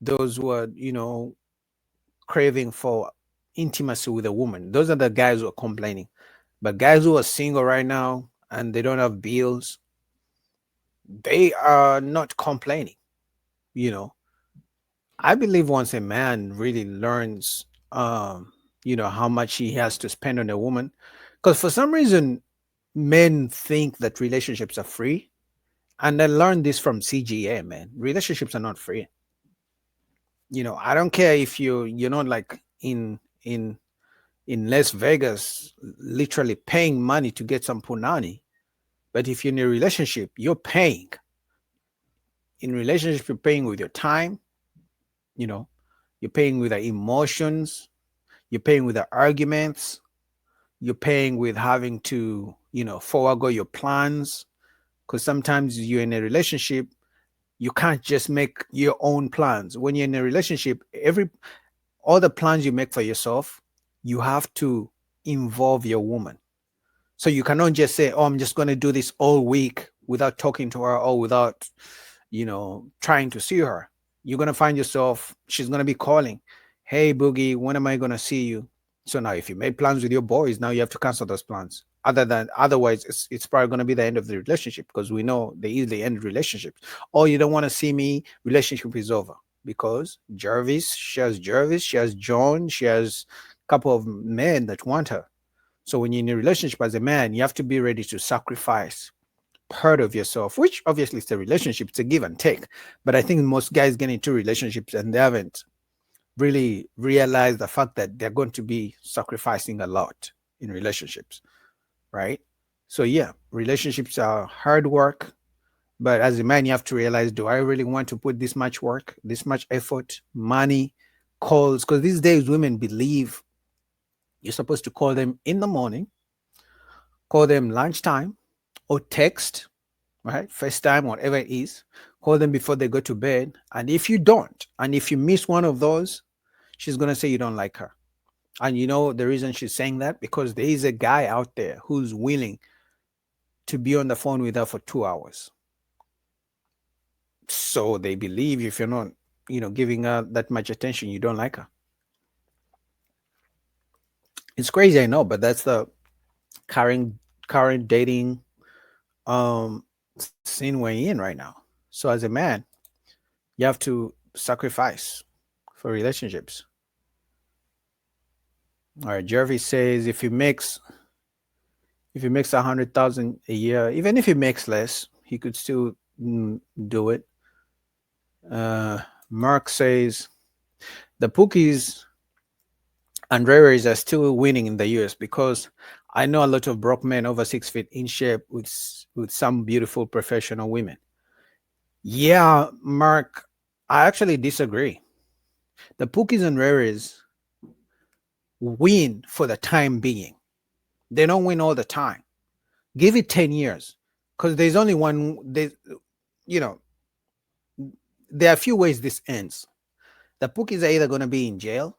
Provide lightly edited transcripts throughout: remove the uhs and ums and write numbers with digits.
those who are, craving for intimacy with a woman. Those are the guys who are complaining. But guys who are single right now and they don't have bills, they are not complaining. You know, I believe once a man really learns, how much he has to spend on a woman, because for some reason, men think that relationships are free. And I learned this from CGA, man. Relationships are not free. I don't care if you're not like in Las Vegas, literally paying money to get some punani. But if you're in a relationship, you're paying. In relationship, you're paying with your time, you know, you're paying with the emotions, you're paying with the arguments, you're paying with having to, forego your plans. Because sometimes you're in a relationship, you can't just make your own plans. When you're in a relationship, all the plans you make for yourself, you have to involve your woman. So you cannot just say, "Oh, I'm just going to do this all week without talking to her or without, trying to see her." You're going to find yourself, she's going to be calling, "Hey, Boogie, when am I going to see you?" So now, if you made plans with your boys, now you have to cancel those plans. Otherwise, it's probably going to be the end of the relationship because we know they easily end relationships. "Oh, you don't want to see me? Relationship is over." Because Jervis, she has John, she has a couple of men that want her. So when you're in a relationship as a man, you have to be ready to sacrifice part of yourself, which obviously it's a relationship, it's a give and take. But I think most guys get into relationships and they haven't really realized the fact that they're going to be sacrificing a lot in relationships, right? So yeah, relationships are hard work. But as a man, you have to realize, do I really want to put this much work, this much effort, money, calls? Because these days women believe you're supposed to call them in the morning, call them lunchtime, or text, right? FaceTime, whatever it is, call them before they go to bed. And if you don't, and if you miss one of those, she's going to say you don't like her. And you know the reason she's saying that? Because there is a guy out there who's willing to be on the phone with her for 2 hours. So they believe if you're not, giving her that much attention, you don't like her. It's crazy, I know, but that's the current current dating um scene we're in right now. So as a man, you have to sacrifice for relationships. All right, Jervis says if he makes 100,000 a year, even if he makes less, he could still do it. Uh, Mark says the Pookies and Rares are still winning in the US because I know a lot of broke men over 6 feet in shape with some beautiful professional women. Yeah, Mark, I actually disagree. The Pookies and Rares win for the time being. They don't win all the time. Give it 10 years because there's only one. You know, there are a few ways this ends. The Pookies are either going to be in jail,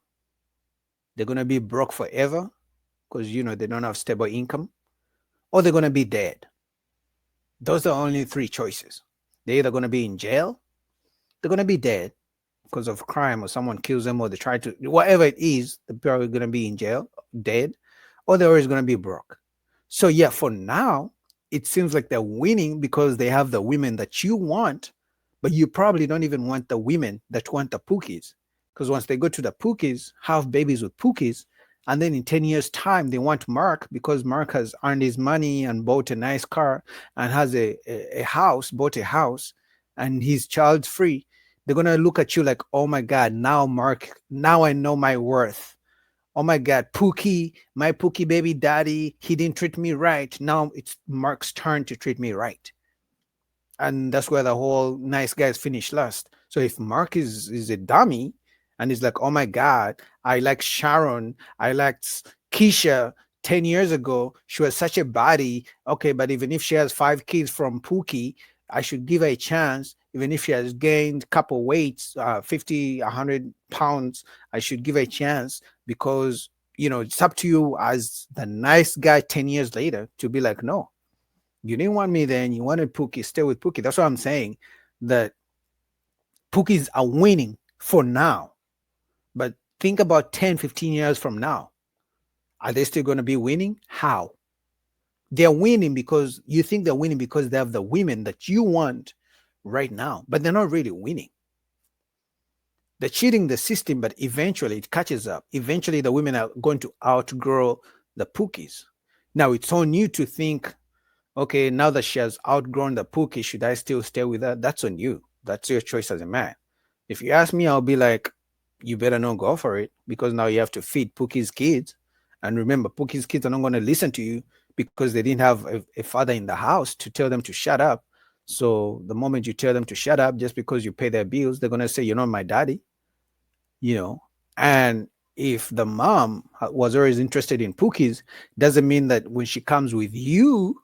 they're going to be broke forever because, they don't have stable income, or they're going to be dead. Those are only three choices. They're either going to be in jail, they're going to be dead because of crime or someone kills them or they try to, whatever it is, they're probably going to be in jail, dead, or they're always going to be broke. So, yeah, for now, it seems like they're winning because they have the women that you want, but you probably don't even want the women that want the Pookies. Because once they go to the Pookies, have babies with Pookies, and then in 10 years' time, they want Mark because Mark has earned his money and bought a nice car and has a house, bought a house, and he's child free. They're going to look at you like, oh my God, now Mark, now I know my worth. Oh my God, Pookie, my Pookie baby daddy, he didn't treat me right. Now it's Mark's turn to treat me right. And that's where the whole nice guys finish last. So if Mark is a dummy and he's like, oh my God, I like Sharon, I liked Keisha 10 years ago. She was such a body. Okay, but even if she has 5 kids from Pookie, I should give her a chance. Even if she has gained a couple weights, 50, 100 pounds, I should give her a chance because, it's up to you as the nice guy 10 years later to be like, no, you didn't want me then. You wanted Pookie. Stay with Pookie. That's what I'm saying. That Pookies are winning for now. But think about 10, 15 years from now. Are they still going to be winning? How? They're winning because you think they're winning because they have the women that you want right now, but they're not really winning. They're cheating the system, but eventually it catches up. Eventually, the women are going to outgrow the Pookies. Now it's on you to think, okay, now that she has outgrown the Pookie, should I still stay with her? That's on you. That's your choice as a man. If you ask me, I'll be like, you better not go for it because now you have to feed Pookie's kids. And remember, Pookie's kids are not going to listen to you because they didn't have a father in the house to tell them to shut up. So the moment you tell them to shut up, just because you pay their bills, they're going to say, you're not my daddy, you know. And if the mom was always interested in Pookies, doesn't mean that when she comes with you,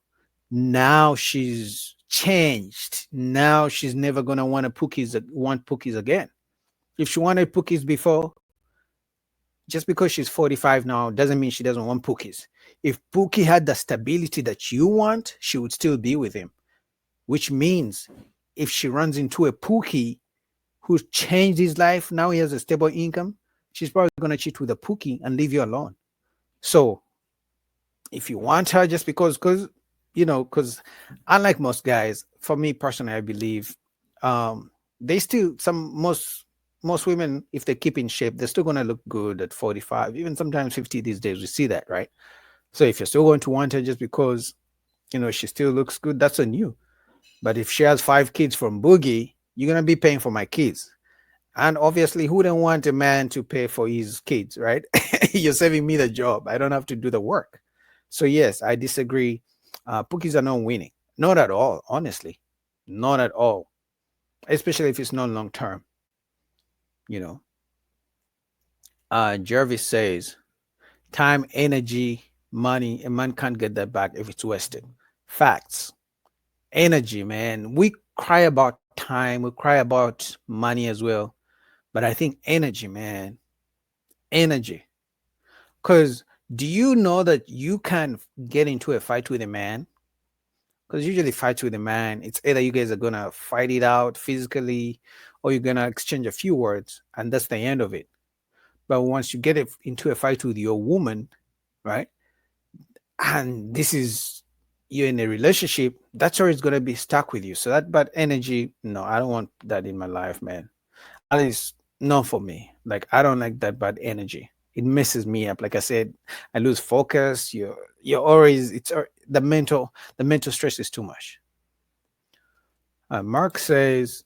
now she's changed. Now she's never gonna want Pookies again. If she wanted Pookies before, just because she's 45 now doesn't mean she doesn't want Pookies. If Pookie had the stability that you want, she would still be with him. Which means if she runs into a Pookie who's changed his life, now he has a stable income, she's probably gonna cheat with a Pookie and leave you alone. So if you want her just because because unlike most guys, for me personally, I believe they still most women, if they keep in shape, they're still going to look good at 45, even sometimes 50 these days. We see that, right? So if you're still going to want her just because she still looks good, that's on you. But if she has 5 kids from Boogie, you're going to be paying for my kids. And obviously, who don't want a man to pay for his kids, right? You're saving me the job. I don't have to do the work. So yes, I disagree. Pookies are not winning. Not at all, honestly. Not at all. Especially if it's not long term. Jervis says, time, energy, money, a man can't get that back if it's wasted. Facts. Energy, man. We cry about time. We cry about money as well. But I think energy, man. Energy. Because do you know that you can get into a fight with a man? Because usually fights with a man, it's either you guys are gonna fight it out physically or you're gonna exchange a few words and that's the end of it. But once you get into a fight with your woman, right? And this is you're in a relationship, that's always gonna be stuck with you. So that bad energy, no, I don't want that in my life, man. At least not for me. Like I don't like that bad energy. It messes me up. Like I said, I lose focus. You're always the mental stress is too much. Mark says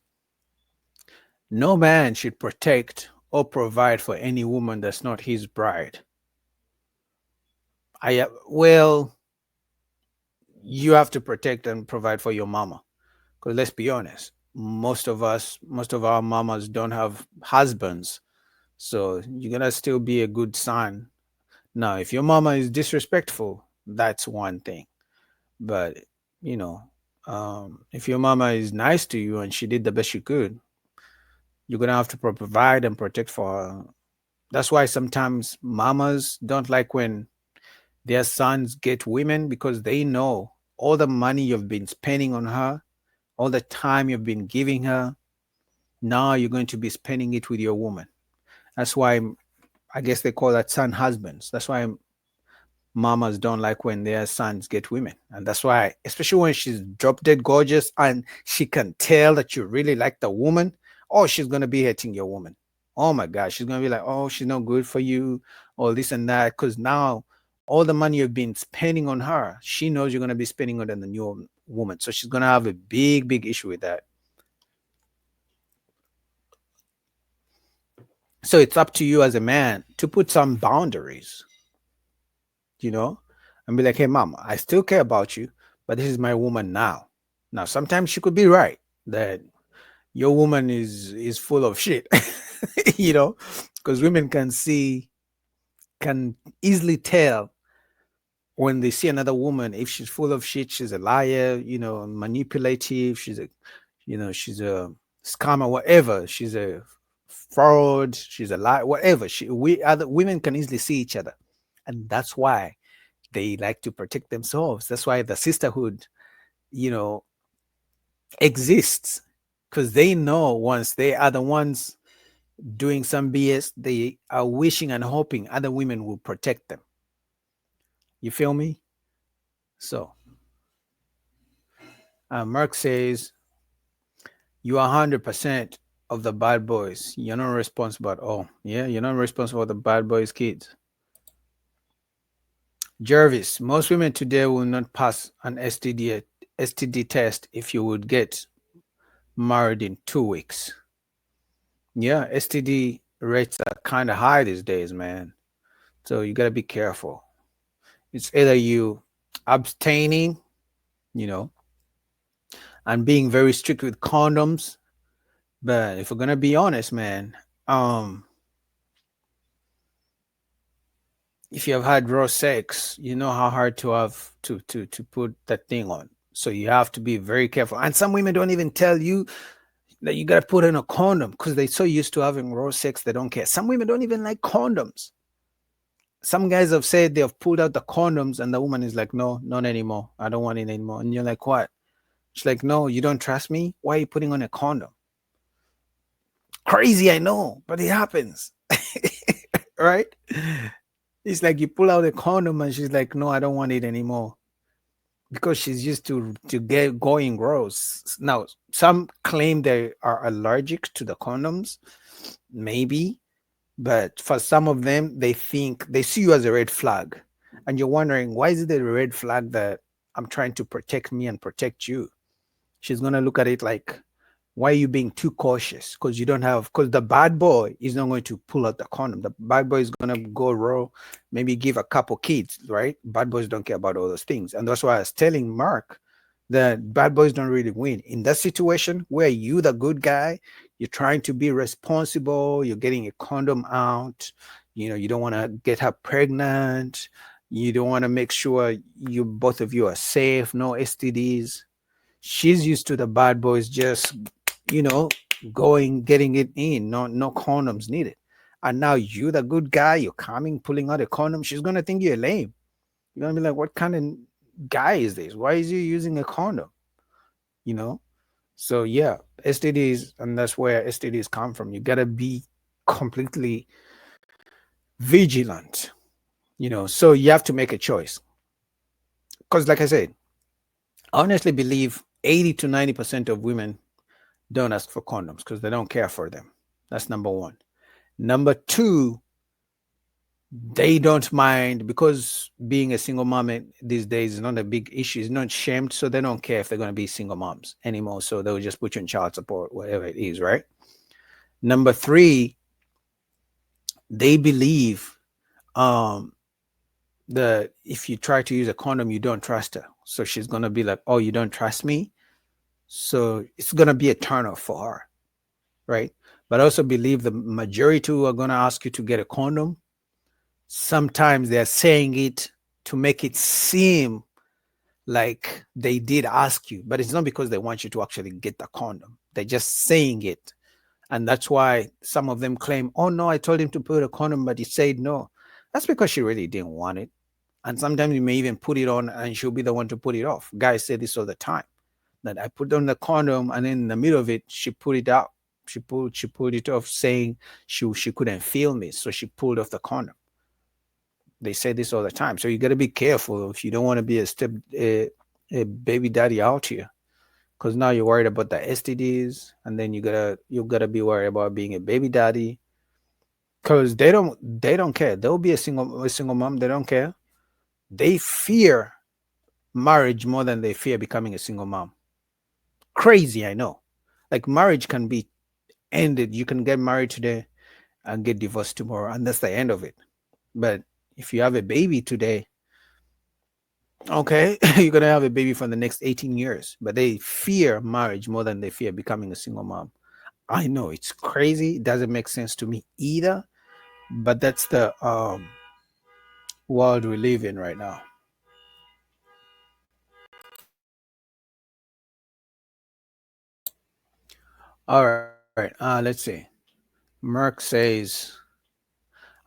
no man should protect or provide for any woman that's not his bride. Well, you have to protect and provide for your mama. Because let's be honest, most of our mamas don't have husbands. So you're gonna still be a good son. Now, if your mama is disrespectful, that's one thing. But if your mama is nice to you and she did the best she could, you're gonna have to provide and protect for her. That's why sometimes mamas don't like when their sons get women because they know all the money you've been spending on her, all the time you've been giving her. Now you're going to be spending it with your woman. That's why I guess they call that son husbands. That's why mamas don't like when their sons get women. And that's why, especially when she's drop dead gorgeous and she can tell that you really like the woman, oh, she's going to be hating your woman. Oh my gosh, she's going to be like, oh, she's not good for you, or this and that. Because now all the money you've been spending on her, she knows you're going to be spending it on the new woman. So she's going to have a big, big issue with that. So it's up to you as a man to put some boundaries, and be like, hey, mom, I still care about you, but this is my woman now. Now, sometimes she could be right that your woman is full of shit, because women can easily tell when they see another woman if she's full of shit, she's a liar, manipulative, she's a scammer, whatever, she's a fraud, she's a lie, whatever. We other women can easily see each other, and that's why they like to protect themselves. That's why the sisterhood, exists, because they know once they are the ones, doing some BS, they are wishing and hoping other women will protect them. You feel me? So, Mark says, you are 100% of the bad boys. You're not responsible at all. Yeah, you're not responsible for the bad boys' kids. Jervis, most women today will not pass an STD test if you would get married in 2 weeks. Yeah, STD rates are kind of high these days, man. So you got to be careful. It's either you abstaining, you know, and being very strict with condoms. But if we're gonna be honest, man, if you have had raw sex, you know how hard to have to put that thing on. So you have to be very careful. And some women don't even tell you that you gotta put in a condom because they're so used to having raw sex they don't care. Some women don't even like condoms. Some guys have said they have pulled out the condoms and the woman is like, no, not anymore. I don't want it anymore. And you're like, what? She's like, no, you don't trust me? Why are you putting on a condom? Crazy, I know, but it happens. Right? It's like you pull out a condom and she's like, no, I don't want it anymore. Because she's used to get going gross. Now, some claim they are allergic to the condoms, maybe, but for some of them, they think they see you as a red flag. And you're wondering, why is it a red flag that I'm trying to protect me and protect you? She's gonna look at it like, why are you being too cautious? Because you don't have, because the bad boy is not going to pull out the condom. The bad boy is going to go raw, maybe give a couple kids, right? Bad boys don't care about all those things. And that's why I was telling Mark that bad boys don't really win. In that situation where you, the good guy, you're trying to be responsible, you're getting a condom out, you don't want to get her pregnant, you don't want to make sure you both of you are safe, no STDs. She's used to the bad boys just you know, getting it in, no condoms needed. And now you, the good guy, you're coming, pulling out a condom. She's gonna think you're lame. You're gonna be like, what kind of guy is this? Why is he using a condom? You know? So yeah, STDs, and that's where STDs come from. You gotta be completely vigilant, so you have to make a choice. Because like I said, I honestly believe 80 to 90% of women don't ask for condoms because they don't care for them. That's number one. Number two, they don't mind because being a single mom these days is not a big issue. It's not shamed, so they don't care if they're going to be single moms anymore. So they'll just put you in child support, whatever it is, right? Number three, they believe that if you try to use a condom, you don't trust her. So she's going to be like, oh, you don't trust me? So it's going to be a turnoff for her, right? But I also believe the majority who are going to ask you to get a condom, sometimes they're saying it to make it seem like they did ask you, but it's not because they want you to actually get the condom. They're just saying it. And that's why some of them claim, oh no, I told him to put a condom, but he said no. That's because she really didn't want it. And sometimes you may even put it on and she'll be the one to put it off. Guys say this all the time, that I put on the condom and then in the middle of it, she put it out. She pulled it off saying she couldn't feel me. So she pulled off the condom. They say this all the time. So you got to be careful if you don't want to be a baby daddy out here, because now you're worried about the STDs, and then you gotta be worried about being a baby daddy, because they don't care. They'll be a single mom. They don't care. They fear marriage more than they fear becoming a single mom. Crazy, I know. Like marriage can be ended. You can get married today and get divorced tomorrow, and that's the end of it. But if you have a baby today, okay, you're gonna have a baby for the next 18 years. But they fear marriage more than they fear becoming a single mom. I know it's crazy. It doesn't make sense to me either. But that's the world we live in right now. All right. Let's see. Merck says,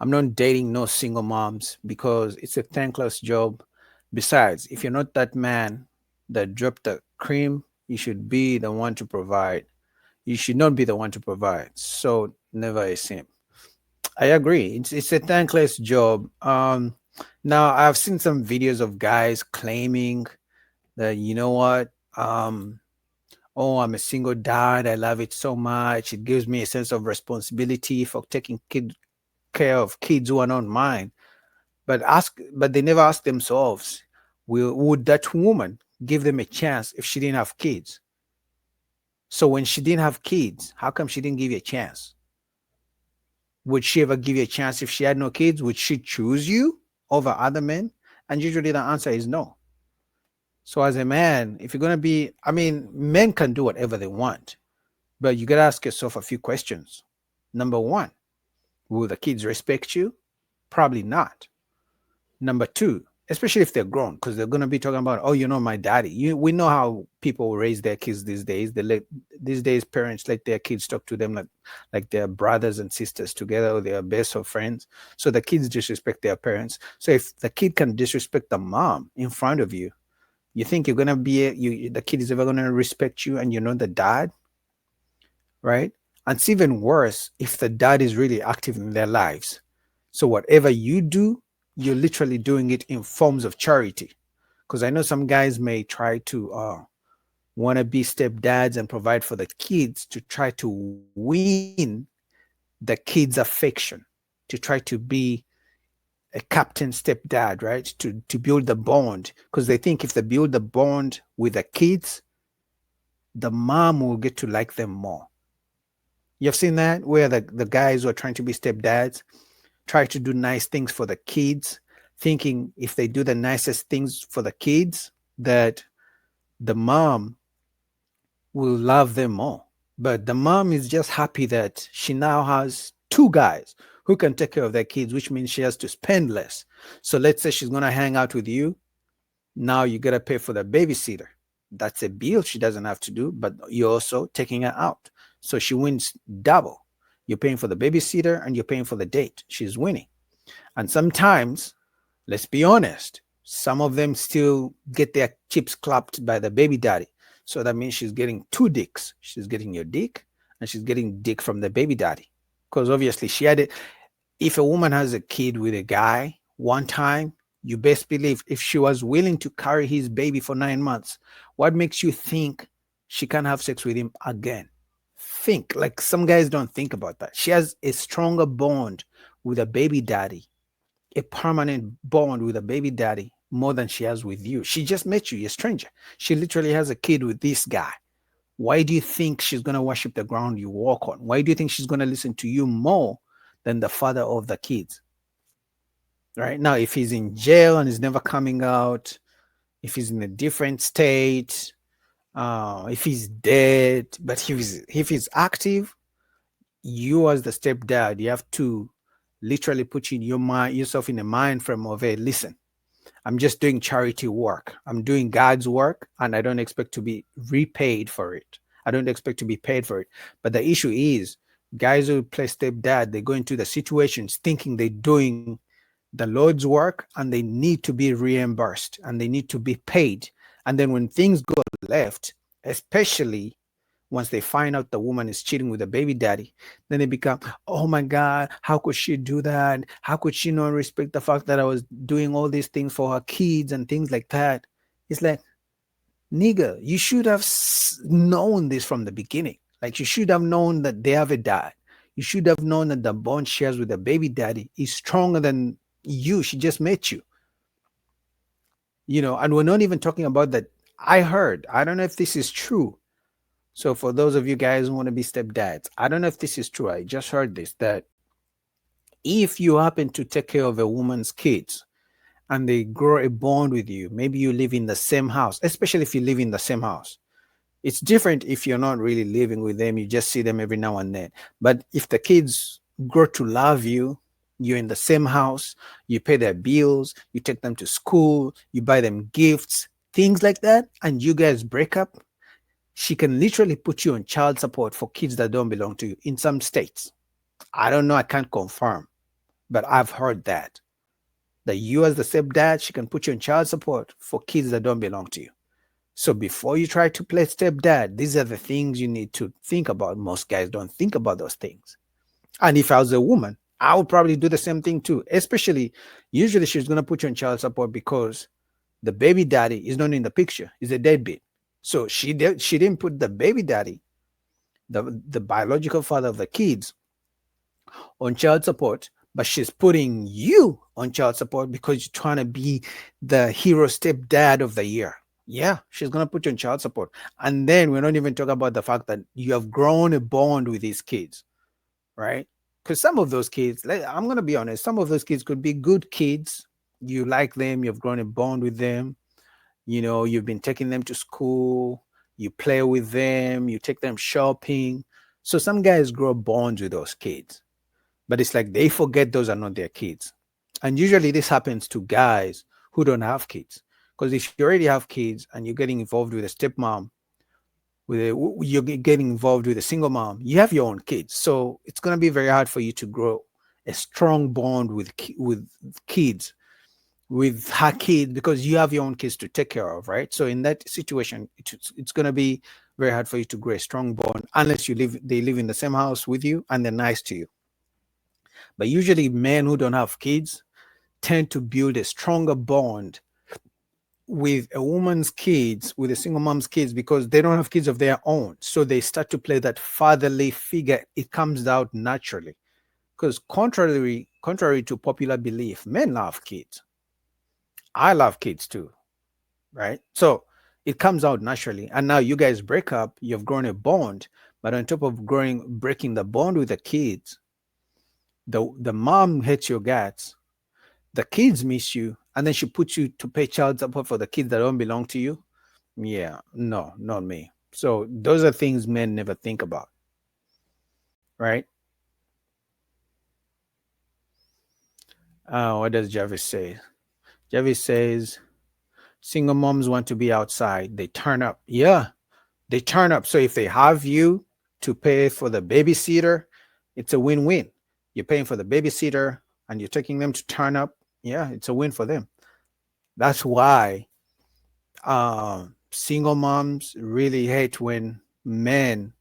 I'm not dating no single moms because it's a thankless job. Besides, if you're not that man that dropped the cream, you should be the one to provide. You should not be the one to provide. So Never a simp. I agree. It's a thankless job. Now I've seen some videos of guys claiming that, you know what, oh, I'm a single dad. I love it so much. It gives me a sense of responsibility for taking care of kids who are not mine. But they never ask themselves, would that woman give them a chance if she didn't have kids? So when she didn't have kids, how come she didn't give you a chance? Would she ever give you a chance if she had no kids? Would she choose you over other men? And usually the answer is no. So as a man, if you're gonna be, I mean, men can do whatever they want, but you gotta ask yourself a few questions. Number one, will the kids respect you? Probably not. Number two, especially if they're grown, because they're gonna be talking about, oh, you know, my daddy. We know how people raise their kids these days. These days parents let their kids talk to them like they're brothers and sisters together, or they're best of friends. So the kids disrespect their parents. So if the kid can disrespect the mom in front of you, you think you're gonna be the kid is ever gonna respect you, and you know the dad, right? And it's even worse if the dad is really active in their lives. So whatever you do, you're literally doing it in forms of charity. Because I know some guys may try to want to be stepdads and provide for the kids to try to win the kids' affection, to try to be a captain stepdad, right? To build the bond, because they think if they build the bond with the kids, the mom will get to like them more. You've seen that where the guys who are trying to be stepdads try to do nice things for the kids, thinking if they do the nicest things for the kids, that the mom will love them more. But the mom is just happy that she now has two guys who can take care of their kids, which means she has to spend less. So let's say she's going to hang out with you. Now you got to pay for the babysitter. That's a bill she doesn't have to do, but you're also taking her out. So she wins double. You're paying for the babysitter and you're paying for the date. She's winning. And sometimes, let's be honest, some of them still get their chips clapped by the baby daddy. So that means she's getting two dicks. She's getting your dick and she's getting dick from the baby daddy. Because obviously she had it. If a woman has a kid with a guy one time, you best believe if she was willing to carry his baby for 9 months, what makes you think she can have sex with him again? Think. Like, some guys don't think about that. She has a stronger bond with a baby daddy, a permanent bond with a baby daddy, more than she has with you. She just met you, you're a stranger. She literally has a kid with this guy. Why do you think she's going to worship the ground you walk on? Why do you think she's going to listen to you more than the father of the kids? Right now, if he's in jail and he's never coming out, if he's in a different state, if he's dead, but if he's active, you as the stepdad, you have to literally put in yourself in a mind frame of, hey, listen, I'm just doing charity work. I'm doing God's work, and I don't expect to be repaid for it. I don't expect to be paid for it. But the issue is, guys who play stepdad, they go into the situations thinking they're doing the Lord's work, and they need to be reimbursed and they need to be paid. And then when things go left, especially once they find out the woman is cheating with the baby daddy, then they become, oh my God, how could she do that? How could she not respect the fact that I was doing all these things for her kids and things like that? It's like, nigga, you should have known this from the beginning. Like, you should have known that they have a dad. You should have known that the bond she has with the baby daddy is stronger than you. She just met you. And we're not even talking about that. I don't know if this is true. So for those of you guys who want to be stepdads, I don't know if this is true. I just heard this, that if you happen to take care of a woman's kids and they grow a bond with you, maybe you live in the same house, especially if you live in the same house. It's different if you're not really living with them, you just see them every now and then. But if the kids grow to love you, you're in the same house, you pay their bills, you take them to school, you buy them gifts, things like that, and you guys break up, she can literally put you on child support for kids that don't belong to you in some states. I don't know, I can't confirm, but I've heard that you as the stepdad, she can put you on child support for kids that don't belong to you. So before you try to play stepdad, these are the things you need to think about. Most guys don't think about those things. And if I was a woman, I would probably do the same thing too. Especially, usually she's gonna put you on child support because the baby daddy is not in the picture. He's a deadbeat. So she didn't put the baby daddy, the biological father of the kids, on child support, but she's putting you on child support because you're trying to be the hero stepdad of the year. Yeah, she's gonna put you on child support. And then we're not even talking about the fact that you have grown a bond with these kids, right? Because some of those kids, I'm gonna be honest, some of those kids could be good kids. You like them, you've grown a bond with them, you've been taking them to school, you play with them, you take them shopping. So some guys grow bonds with those kids, but it's like they forget those are not their kids. And usually this happens to guys who don't have kids. Because if you already have kids and you're getting involved with a stepmom, you're getting involved with a single mom, you have your own kids. So it's going to be very hard for you to grow a strong bond with kids, with her kids, because you have your own kids to take care of, right? So in that situation, it's going to be very hard for you to grow a strong bond unless they live in the same house with you and they're nice to you. But usually men who don't have kids tend to build a stronger bond with a woman's kids, with a single mom's kids, because they don't have kids of their own. So they start to play that fatherly figure. It comes out naturally. Because contrary to popular belief, men love kids. I love kids too, right? So it comes out naturally. And now you guys break up, you've grown a bond, but on top of breaking the bond with the kids, the mom hates your guts, the kids miss you, and then she puts you to pay child support for the kids that don't belong to you. Yeah, no, not me. So those are things men never think about, right? What does Jarvis say? Jarvis says single moms want to be outside. They turn up. Yeah, they turn up. So if they have you to pay for the babysitter, it's a win-win. You're paying for the babysitter and you're taking them to turn up. Yeah, it's a win for them. That's why single moms really hate when men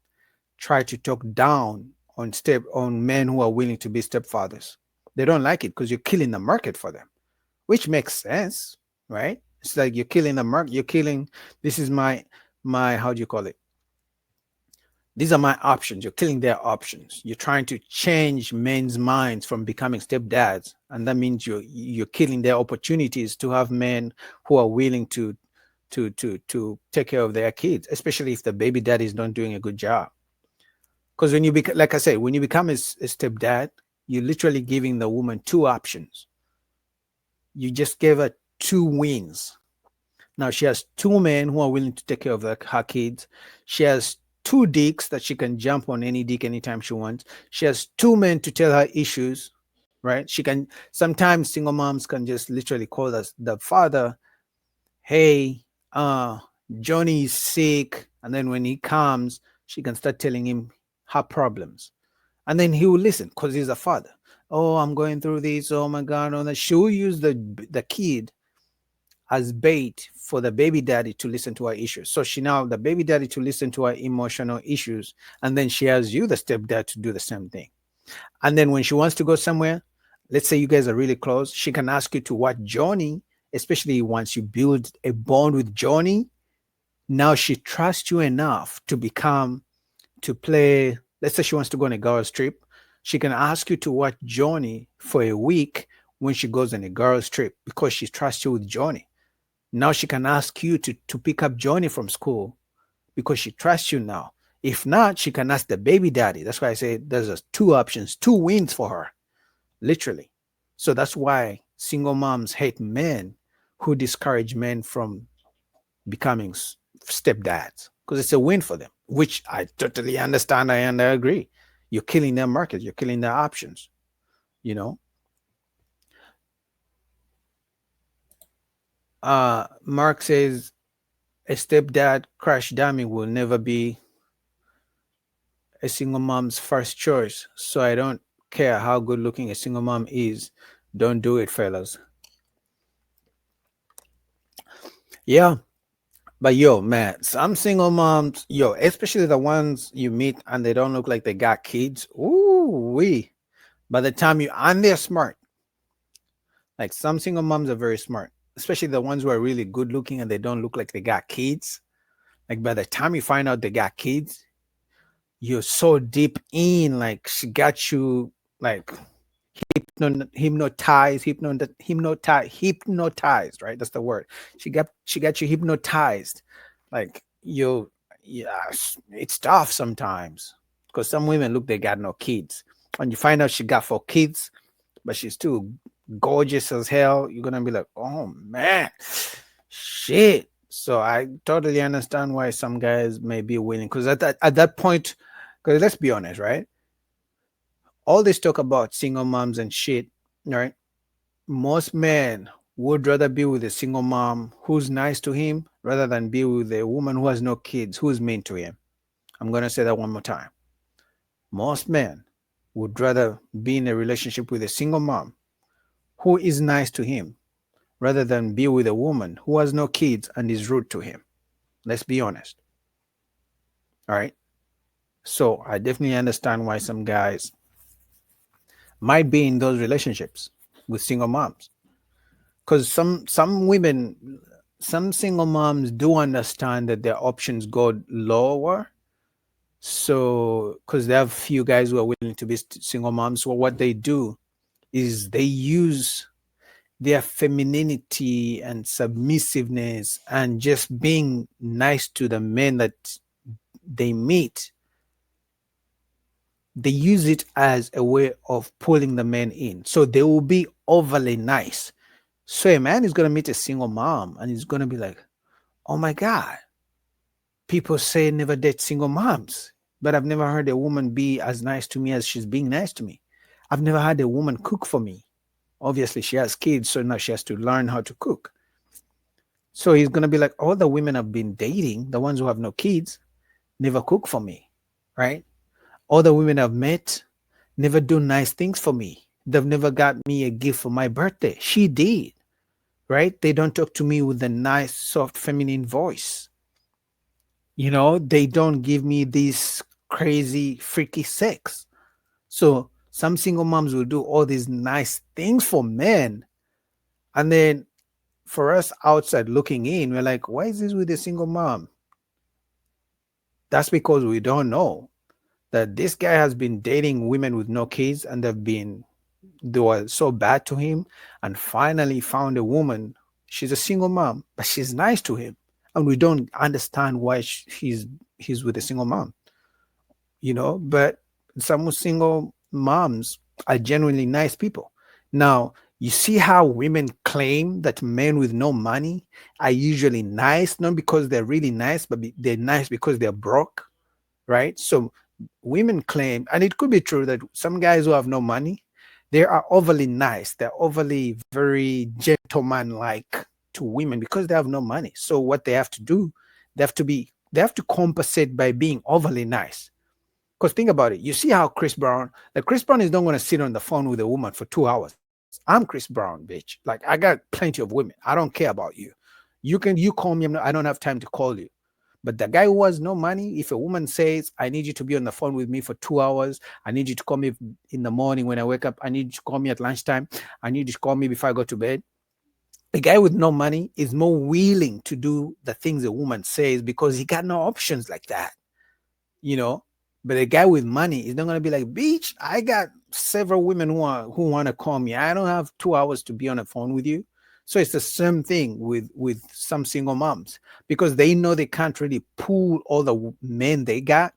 try to talk down on men who are willing to be stepfathers. They don't like it because you're killing the market for them, which makes sense, right? It's like you're killing the market. You're killing. This is my how do you call it? These are my options. You're killing their options. You're trying to change men's minds from becoming stepdads, and that means you're killing their opportunities to have men who are willing to take care of their kids, especially if the baby daddy is not doing a good job. Because when like I said, when you become a stepdad, you're literally giving the woman two options. You just gave her two wins. Now she has two men who are willing to take care of her kids. She has two dicks that she can jump on any dick anytime she wants. She has two men to tell her issues, right? She can sometimes single moms can just literally call us the father, hey, Johnny is sick, and then when he comes, she can start telling him her problems, and then he will listen because he's a father. Oh, I'm going through this. Oh my God! Oh, she will use the kid as bait for the baby daddy to listen to her issues. So she now the baby daddy to listen to her emotional issues, and then she has you, the stepdad, to do the same thing. And then when she wants to go somewhere, let's say you guys are really close, she can ask you to watch Johnny, especially once you build a bond with Johnny. Now she trusts you enough to play. Let's say she wants to go on a girls trip. She can ask you to watch Johnny for a week when she goes on a girls trip because she trusts you with Johnny. Now she can ask you to pick up Johnny from school because she trusts you now. If not, she can ask the baby daddy. That's why I say there's two options, two wins for her, literally. So that's why single moms hate men who discourage men from becoming stepdads, because it's a win for them, which I totally understand and I agree. You're killing their market, you're killing their options, you know. Mark says a stepdad crash dummy will never be a single mom's first choice. So I don't care how good looking a single mom is. Don't do it, fellas. Yeah, But yo, man, some single moms, yo, especially the ones you meet and they don't look like they got kids. Ooh, we. By the time you and they're smart. Like some single moms are very smart, especially the ones who are really good looking and they don't look like they got kids. Like by the time you find out they got kids, you're so deep in, like she got you like hypnotized, right? That's the word. She got you hypnotized. Like you, yeah, it's tough sometimes because some women look they got no kids, and you find out she got 4 kids, but she's still gorgeous as hell. You're gonna be like, oh man, shit. So I totally understand why some guys may be willing, because at that point, because let's be honest, right? All this talk about single moms and shit, right? Most men would rather be with a single mom who's nice to him rather than be with a woman who has no kids who's mean to him. I'm going to say that one more time. Most men would rather be in a relationship with a single mom who is nice to him rather than be with a woman who has no kids and is rude to him. Let's be honest. All right. So I definitely understand why some guys might be in those relationships with single moms, because some women, some single moms do understand that their options go lower. So because they have few guys who are willing to be single moms, so what they do is they use their femininity and submissiveness and just being nice to the men that they meet. They use it as a way of pulling the men in, so they will be overly nice. So a man is going to meet a single mom and he's going to be like, oh my God, people say never date single moms, but I've never heard a woman be as nice to me as she's being nice to me. I've never had a woman cook for me. Obviously, she has kids, so now she has to learn how to cook. So he's going to be like, all the women I've been dating, the ones who have no kids, never cook for me, right? All the women I've met never do nice things for me. They've never got me a gift for my birthday. She did, right? They don't talk to me with a nice, soft, feminine voice. They don't give me this crazy, freaky sex. So some single moms will do all these nice things for men. And then for us outside looking in, we're like, why is this with a single mom? That's because we don't know that this guy has been dating women with no kids and they were so bad to him, and finally found a woman. She's a single mom, but she's nice to him. And we don't understand why he's with a single mom, but some single moms are genuinely nice people. Now, you see how women claim that men with no money are usually nice, not because they're really nice, but they're nice because they're broke, right? So women claim, and it could be true, that some guys who have no money, they are overly nice. They're overly very gentleman-like to women because they have no money. So what they have to do, they have to compensate by being overly nice. Because think about it. You see how Chris Brown is not going to sit on the phone with a woman for 2 hours. I'm Chris Brown, bitch. Like, I got plenty of women. I don't care about you. You call me. I don't have time to call you. But the guy who has no money, if a woman says, I need you to be on the phone with me for 2 hours, I need you to call me in the morning when I wake up, I need you to call me at lunchtime, I need you to call me before I go to bed. The guy with no money is more willing to do the things a woman says because he got no options like that, But a guy with money is not going to be like, bitch, I got several women who want to call me. I don't have 2 hours to be on the phone with you. So it's the same thing with some single moms, because they know they can't really pull all the men they got.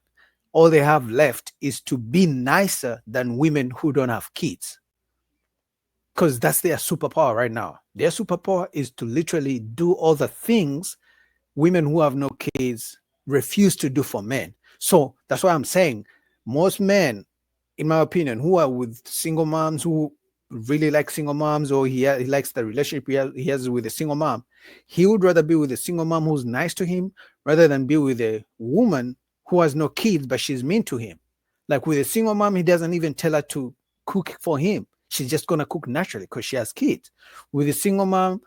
All they have left is to be nicer than women who don't have kids, because that's their superpower right now. Their superpower is to literally do all the things women who have no kids refuse to do for men. So that's why I'm saying most men, in my opinion, who are with single moms, who really like single moms, or he likes the relationship he has with a single mom, he would rather be with a single mom who's nice to him rather than be with a woman who has no kids but she's mean to him. Like with a single mom, he doesn't even tell her to cook for him. She's just going to cook naturally because she has kids. With a single mom,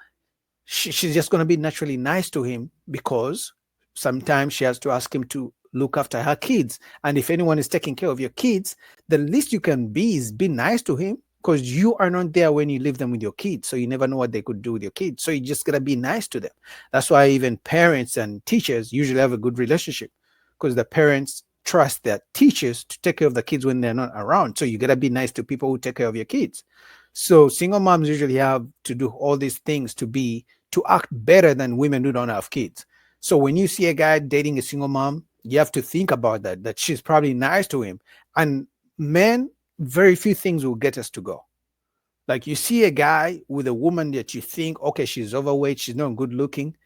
she's just going to be naturally nice to him because sometimes she has to ask him to look after her kids. And if anyone is taking care of your kids, the least you can be is be nice to him because you are not there when you leave them with your kids. So you never know what they could do with your kids. So you just got to be nice to them. That's why even parents and teachers usually have a good relationship because the parents trust their teachers to take care of the kids when they're not around. So you got to be nice to people who take care of your kids. So single moms usually have to do all these things to act better than women who don't have kids. So when you see a guy dating a single mom, you have to think about that she's probably nice to him. And men, very few things will get us to go. Like you see a guy with a woman that you think, okay, she's overweight, she's not good looking,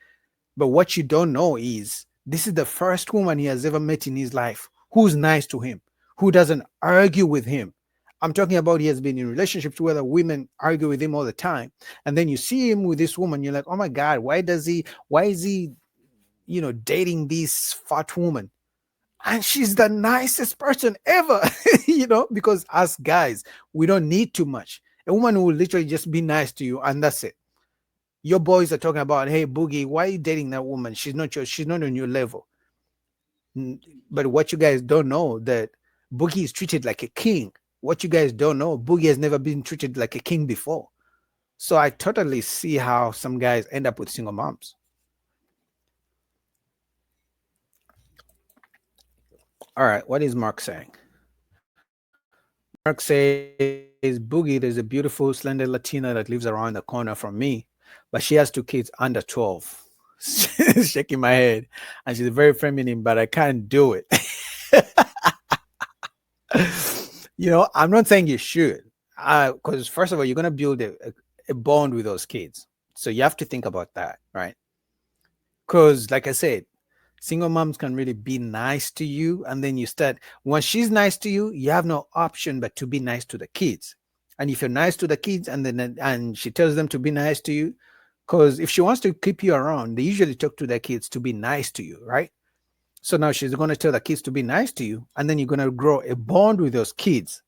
but what you don't know is this is the first woman he has ever met in his life who's nice to him, who doesn't argue with him. I'm talking about he has been in relationships where the women argue with him all the time. And then you see him with this woman, you're like, oh my God, why is he, dating this fat woman? And she's the nicest person ever, because us guys, we don't need too much. A woman will literally just be nice to you, and that's it. Your boys are talking about, hey, Boogie, why are you dating that woman? She's not on your level. But what you guys don't know that Boogie is treated like a king. What you guys don't know, Boogie has never been treated like a king before. So I totally see how some guys end up with single moms. All right, what is Mark saying? Mark says, Boogie, there's a beautiful, slender Latina that lives around the corner from me, but she has 2 kids under 12. Shaking my head. And she's very feminine, but I can't do it. I'm not saying you should. Because first of all, you're going to build a bond with those kids. So you have to think about that, right? Because like I said, single moms can really be nice to you. And then once she's nice to you, you have no option but to be nice to the kids. And if you're nice to the kids and she tells them to be nice to you, because if she wants to keep you around, they usually talk to their kids to be nice to you, right? So now she's going to tell the kids to be nice to you, and then you're going to grow a bond with those kids.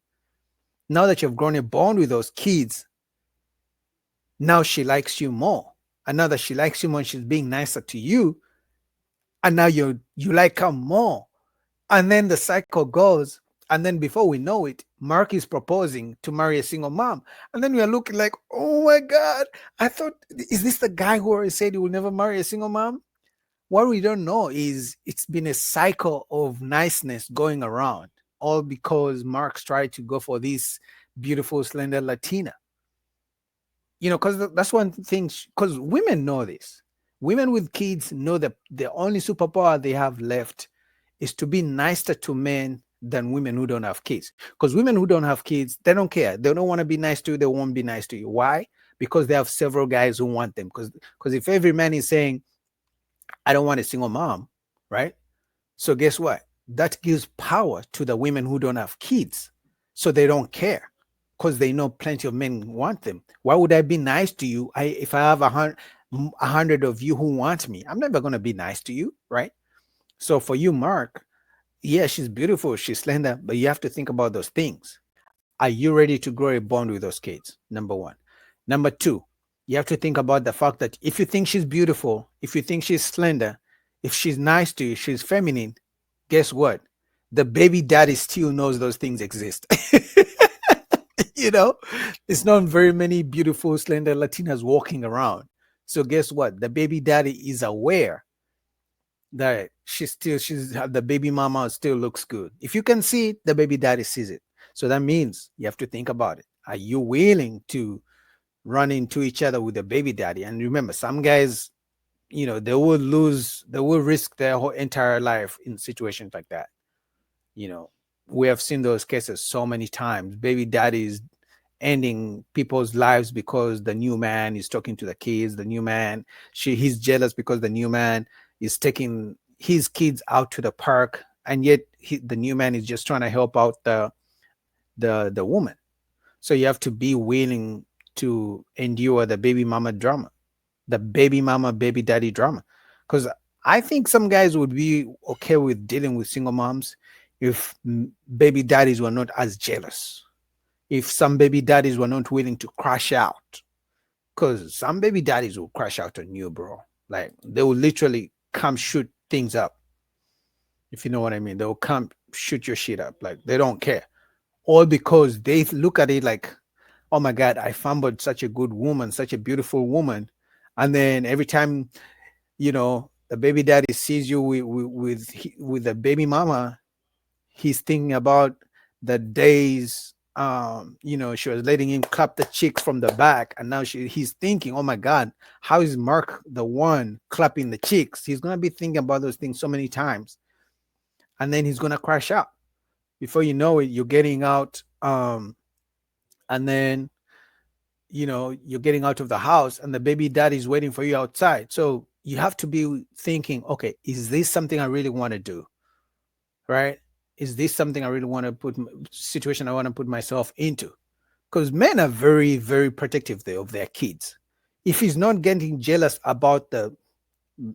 Now that you've grown a bond with those kids, now she likes you more. And now that she likes you more, she's being nicer to you. And now you like her more. And then the cycle goes. And then before we know it, Mark is proposing to marry a single mom. And then we are looking like, oh my God, I thought, is this the guy who already said he will never marry a single mom? What we don't know is it's been a cycle of niceness going around, all because Mark's tried to go for this beautiful, slender Latina. Because that's one thing, because women know this. Women with kids know that the only superpower they have left is to be nicer to men than women who don't have kids. Because women who don't have kids, they don't care. They don't want to be nice to you. They won't be nice to you. Why? Because they have several guys who want them. Because if every man is saying, I don't want a single mom, right? So guess what? That gives power to the women who don't have kids. So they don't care because they know plenty of men want them. Why would I be nice to you if I have 100 of you who want me? I'm never going to be nice to you, right? So for you, Mark, yeah, she's beautiful, she's slender, but you have to think about those things. Are you ready to grow a bond with those kids? Number one. Number two, you have to think about the fact that if you think she's beautiful, if you think she's slender, if she's nice to you, she's feminine, guess what? The baby daddy still knows those things exist. It's not very many beautiful, slender Latinas walking around. So guess what? The baby daddy is aware that the baby mama still looks good. If you can see it, the baby daddy sees it. So that means you have to think about it. Are you willing to run into each other with the baby daddy? And remember, some guys, they will risk their whole entire life in situations like that. We have seen those cases so many times. Baby daddies ending people's lives because the new man is talking to the kids. The new man, he's jealous because the new man is taking his kids out to the park, and yet the new man is just trying to help out the woman. So you have to be willing to endure the baby mama drama, the baby mama, baby daddy drama. Because I think some guys would be okay with dealing with single moms if baby daddies were not as jealous, if some baby daddies were not willing to crash out, Because some baby daddies will crash out on you, bro. Like they will literally come shoot things up. If you know what I mean, they'll come shoot your shit up. Like they don't care. All because they look at it like, oh my God, I fumbled such a good woman, such a beautiful woman. And then every time, the baby daddy sees you with the baby mama, he's thinking about the days, she was letting him clap the chicks from the back, and now he's thinking, oh my God, how is Mark the one clapping the chicks? He's gonna be thinking about those things so many times, and then he's gonna crash out. Before you know it, you're getting out, and then you're getting out of the house, and the baby daddy's waiting for you outside. So you have to be thinking, okay, is this something I really want to do? Right? Is this something I really want to situation I want to put myself into? Because men are very, very protective of their kids. If he's not getting jealous about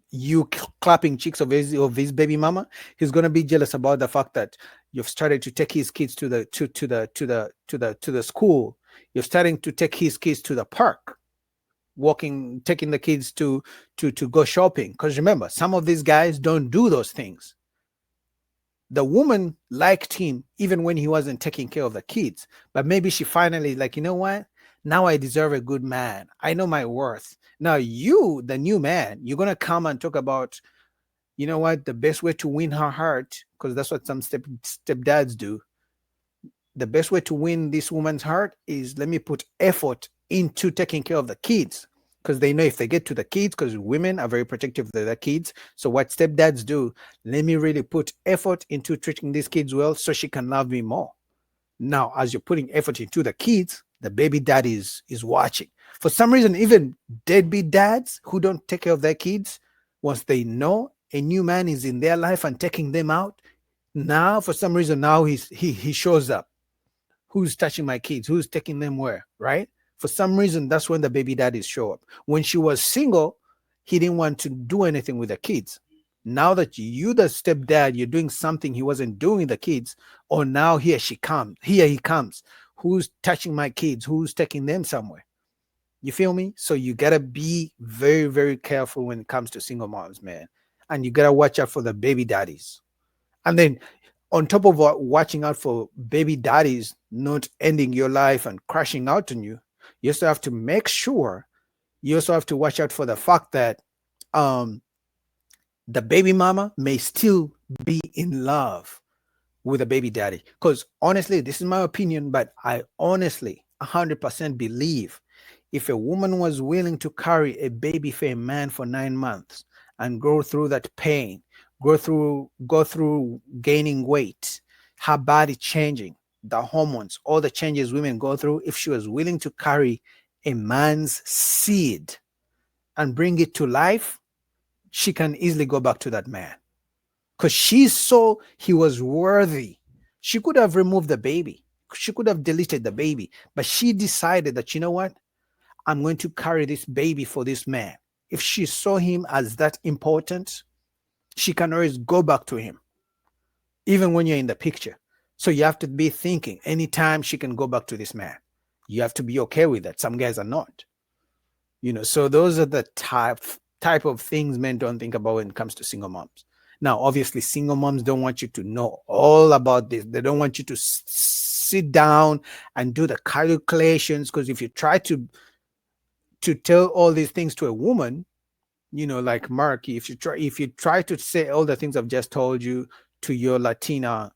you clapping cheeks of his baby mama, he's gonna be jealous about the fact that you've started to take his kids to the school. You're starting to take his kids to the park, taking the kids to go shopping. Because remember, some of these guys don't do those things. The woman liked him even when he wasn't taking care of the kids, but maybe she finally like, you know what? Now I deserve a good man. I know my worth. Now you, the new man, you're gonna come and talk about, you know what, the best way to win her heart, because that's what some stepdads do. The best way to win this woman's heart is, let me put effort into taking care of the kids, because they know if they get to the kids, because women are very protective of their kids. So what stepdads do, let me really put effort into treating these kids well so she can love me more. Now, as you're putting effort into the kids, the baby dad is watching. For some reason, even deadbeat dads who don't take care of their kids, once they know a new man is in their life and taking them out, now for some reason now he shows up. Who's touching my kids? Who's taking them where? Right? For some reason, that's when the baby daddies show up. When she was single, he didn't want to do anything with the kids. Now that you, the stepdad, you're doing something he wasn't doing with the kids, or now here he comes. Who's touching my kids? Who's taking them somewhere? You feel me? So you gotta be very, very careful when it comes to single moms, man. And you gotta watch out for the baby daddies. And then on top of watching out for baby daddies not ending your life and crashing out on you, you also have to make sure, you also have to watch out for the fact that the baby mama may still be in love with a baby daddy. Because honestly, this is my opinion, but I honestly 100% believe if a woman was willing to carry a baby for a man for 9 months and go through that pain, go through gaining weight, her body changing, the hormones, all the changes women go through, if she was willing to carry a man's seed and bring it to life, she can easily go back to that man, because she saw he was worthy. She could have removed the baby, she could have deleted the baby, but she decided that, you know what, I'm going to carry this baby for this man. If she saw him as that important, she can always go back to him, even when you're in the picture. So you have to be thinking anytime she can go back to this man. You have to be okay with that. Some guys are not. So those are the type of things men don't think about when it comes to single moms. Now, obviously, single moms don't want you to know all about this. They don't want you to sit down and do the calculations, because if you try to tell all these things to a woman, like Mark, if you try to say all the things I've just told you to your Latina,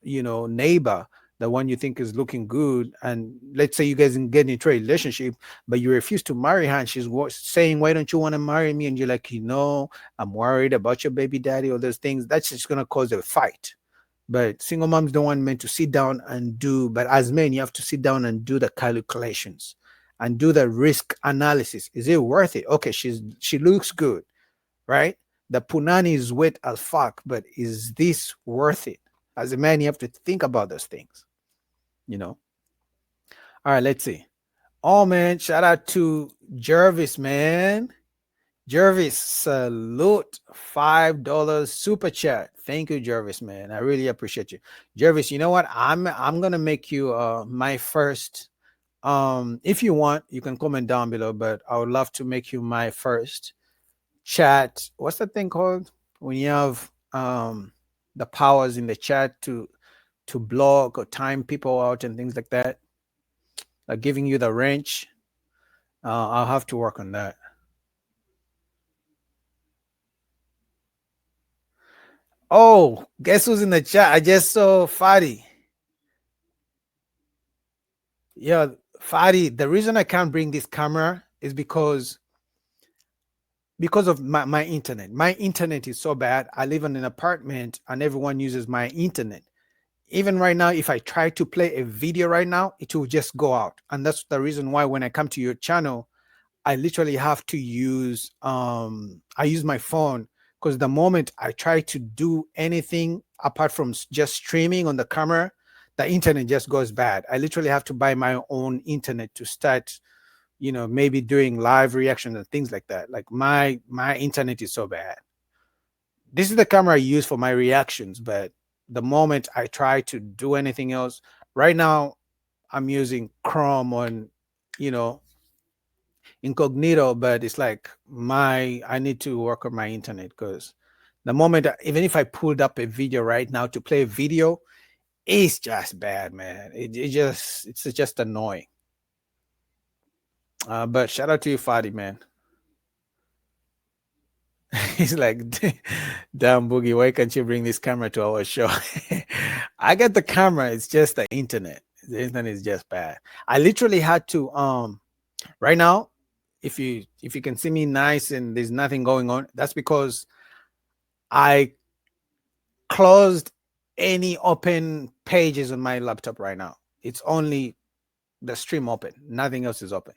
neighbor, the one you think is looking good, and let's say you guys get into a relationship, but you refuse to marry her, and she's saying, why don't you want to marry me? And you're like, I'm worried about your baby daddy, all those things, that's just going to cause a fight. But single moms don't want men to sit down and but as men, you have to sit down and do the calculations and do the risk analysis. Is it worth it? Okay, she looks good, right? The punani is wet as fuck, but is this worth it? As a man, you have to think about those things, All right, let's see. Oh, man, shout out to Jervis, man. Jervis, salute, $5 super chat. Thank you, Jervis, man. I really appreciate you. Jervis, you know what? I'm gonna make you my first If you want, you can comment down below, but I would love to make you my first chat. What's that thing called when you have the powers in the chat to block or time people out and things like that, like giving you the wrench. I'll have to work on that. Oh, guess who's in the chat? I just saw Fadi. Yeah, Fadi. The reason I can't bring this camera is because of my internet. My internet is so bad. I live in an apartment and everyone uses my internet. Even right now, if I try to play a video right now, it will just go out. And that's the reason why when I come to your channel, I literally have to use I use my phone, because the moment I try to do anything apart from just streaming on the camera, the internet just goes bad. I literally have to buy my own internet to start, maybe doing live reactions and things like that. Like my internet is so bad. This is the camera I use for my reactions, but the moment I try to do anything else, right now I'm using Chrome on, you know, incognito, but it's like I need to work on my internet, because the moment, even if I pulled up a video right now to play a video, it's just bad, man. It's just annoying. But shout out to you, Fadi, man. He's like, damn, Boogie, why can't you bring this camera to our show? I get the camera, it's just the internet. The internet is just bad. I literally had to right now, if you can see me nice and there's nothing going on, that's because I closed any open pages on my laptop right now. It's only the stream open, nothing else is open.